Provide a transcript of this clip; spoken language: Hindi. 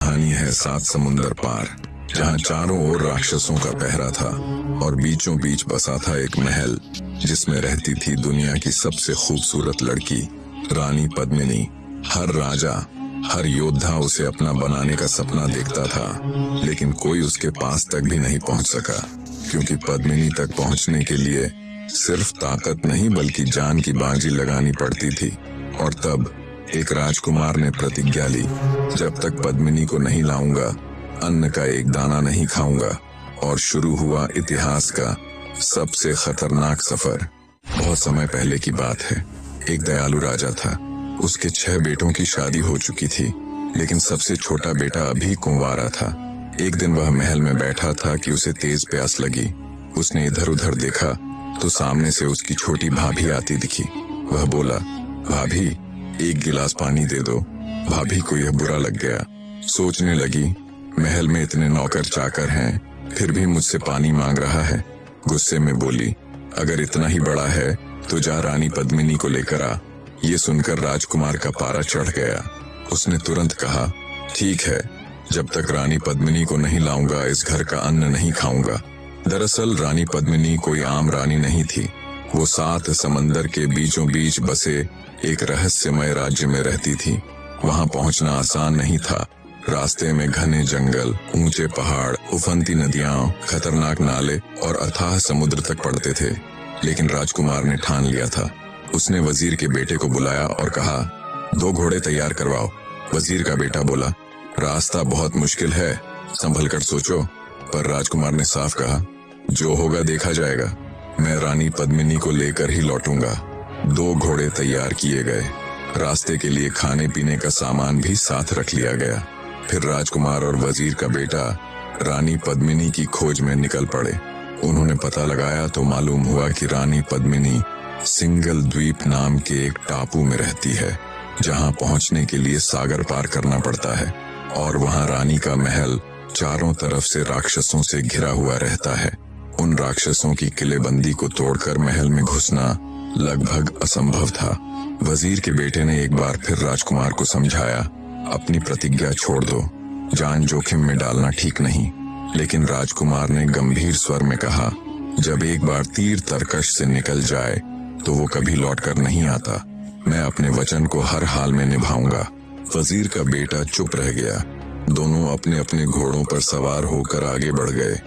कहानी है 7 समुंदर पार, जहाँ चारों ओर राक्षसों का पहरा था और बीचों बीच बसा था एक महल जिसमें रहती थी दुनिया की सबसे खूबसूरत लड़की रानी पद्मिनी। हर राजा, हर योद्धा उसे अपना बनाने का सपना देखता था, लेकिन कोई उसके पास तक भी नहीं पहुंच सका, क्योंकि पद्मिनी तक पहुंचने के लिए सिर्फ ताकत नहीं बल्कि जान की बाजी लगानी पड़ती थी। और तब एक राजकुमार ने प्रतिज्ञा ली, जब तक पद्मिनी को नहीं लाऊंगा अन्न का एक दाना नहीं खाऊंगा। और शुरू हुआ इतिहास का सबसे खतरनाक सफर। बहुत समय पहले की बात है। एक दयालु राजा था। उसके 6 बेटों की शादी हो चुकी थी, लेकिन सबसे छोटा बेटा अभी कुंवारा था। एक दिन वह महल में बैठा था कि उसे तेज प्यास लगी। उसने इधर उधर देखा तो सामने से उसकी छोटी भाभी आती दिखी। वह बोला, भाभी, एक गिलास पानी दे दो। भाभी को यह बुरा लग गया। सोचने लगी, महल में इतने नौकर चाकर हैं, फिर भी मुझसे पानी मांग रहा है। गुस्से में बोली, अगर इतना ही बड़ा है तो जा रानी पद्मिनी को लेकर आ। ये सुनकर राजकुमार का पारा चढ़ गया। उसने तुरंत कहा, ठीक है, जब तक रानी पद्मिनी को नहीं लाऊंगा इस घर का अन्न नहीं खाऊंगा। दरअसल रानी पद्मिनी कोई आम रानी नहीं थी। वो 7 समंदर के बीचों बीच बसे एक रहस्यमय राज्य में रहती थी। वहां पहुंचना आसान नहीं था। रास्ते में घने जंगल, ऊंचे पहाड़, उफनती नदियां, खतरनाक नाले और अथाह समुद्र तक पड़ते थे। लेकिन राजकुमार ने ठान लिया था। उसने वजीर के बेटे को बुलाया और कहा, 2 घोड़े तैयार करवाओ। वजीर का बेटा बोला, रास्ता बहुत मुश्किल है, संभल कर सोचो। पर राजकुमार ने साफ कहा, जो होगा देखा जाएगा। मैं रानी पद्मिनी को लेकर ही लौटूंगा। 2 घोड़े तैयार किए गए। रास्ते के लिए खाने पीने का सामान भी साथ रख लिया गया। फिर राजकुमार और वजीर का बेटा रानी पद्मिनी की खोज में निकल पड़े। उन्होंने पता लगाया तो मालूम हुआ कि रानी पद्मिनी सिंगल द्वीप नाम के एक टापू में रहती है, जहां पहुंचने के लिए सागर पार करना पड़ता है। और वहां रानी का महल चारों तरफ से राक्षसों से घिरा हुआ रहता है। उन राक्षसों की किलेबंदी को तोड़कर महल में घुसना लगभग असंभव था। वजीर के बेटे ने एक बार फिर राजकुमार को समझाया, अपनी प्रतिज्ञा छोड़ दो, जान जोखिम में डालना ठीक नहीं। लेकिन राजकुमार ने गंभीर स्वर में कहा, जब एक बार तीर तरकश से निकल जाए तो वो कभी लौटकर नहीं आता। मैं अपने वचन को हर हाल में निभाऊंगा। वजीर का बेटा चुप रह गया। दोनों अपने अपने घोड़ों पर सवार होकर आगे बढ़ गए।